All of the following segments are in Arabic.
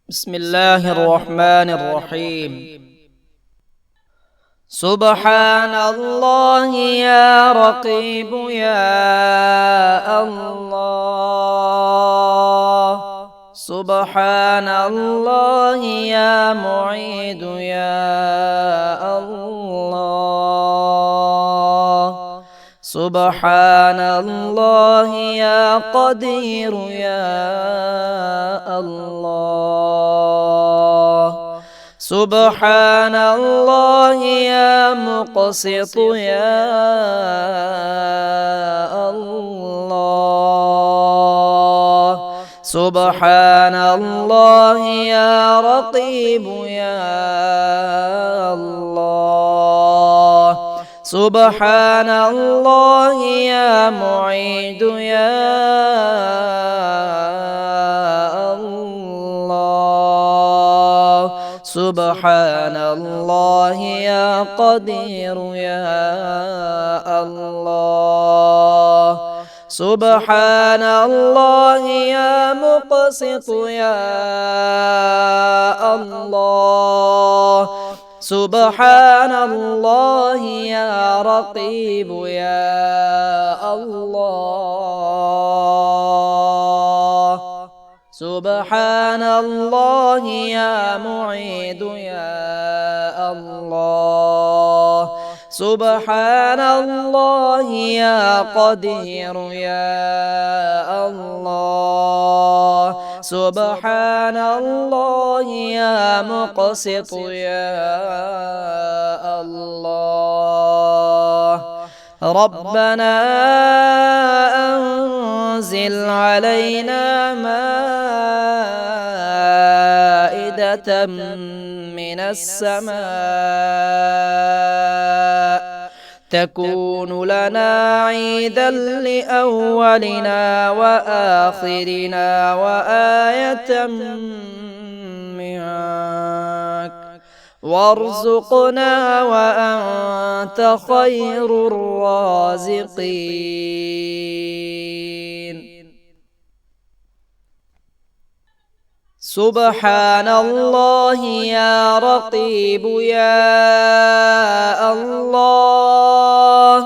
بسم الله الرحمن الرحيم. سبحان الله يا رقيب يا الله، سبحان الله يا معيد يا الله، سبحان الله يا قدير يا الله، سبحان الله يا مقسط يا الله، سبحان الله يا رقيب يا الله، سبحان الله يا معيد يا الله، سبحان الله يا قدير يا الله، سبحان الله يا مقسط يا الله، سبحان الله يا رقيب يا الله، سبحان الله يا معيد يا الله، سبحان الله يا قدير يا الله، سبحان الله يا مقسط يا الله. ربنا أنزل علينا مائدة من السماء تكون لنا عيدا لأولنا وآخرنا وآية منك، وارزقنا وأنت خير الرازقين. سبحان الله يا رقيب يا الله،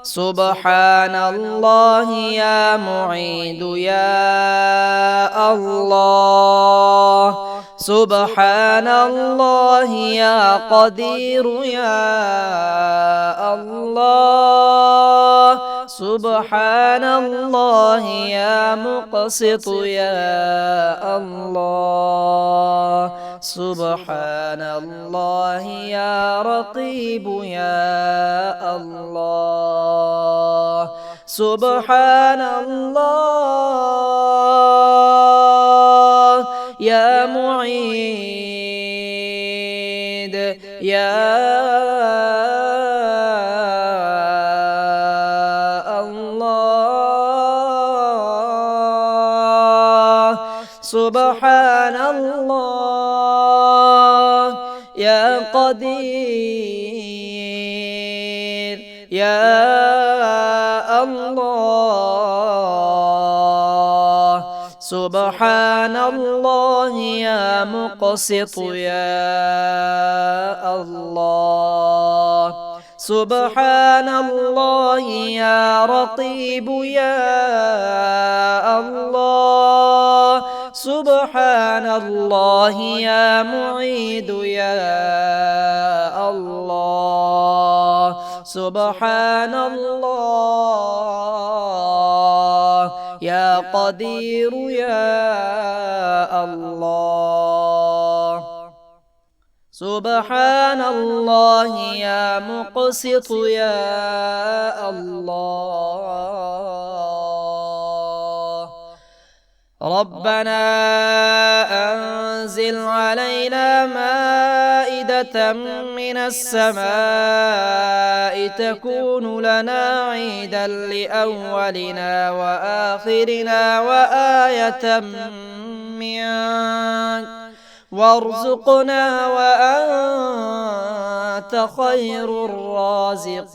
سبحان الله يا معيد يا الله، سبحان الله يا قدير يا الله، سبحان الله يا مقسط يا الله، سبحان الله يا رقيب يا الله، سبحان الله يا معيد يا الله، سبحان الله يا قدير يا الله، سبحان الله يا مقسط يا الله، سبحان الله يا رقيب يا الله، سبحان الله يا معيد يا الله، سبحان الله يا قدير يا الله، سبحان الله يا مقسط يا الله. ربنا أنزل علينا مائدة من السماء تكون لنا عيدا لأولنا وآخرنا وآية منك، وارزقنا وأنت خير الرازقين.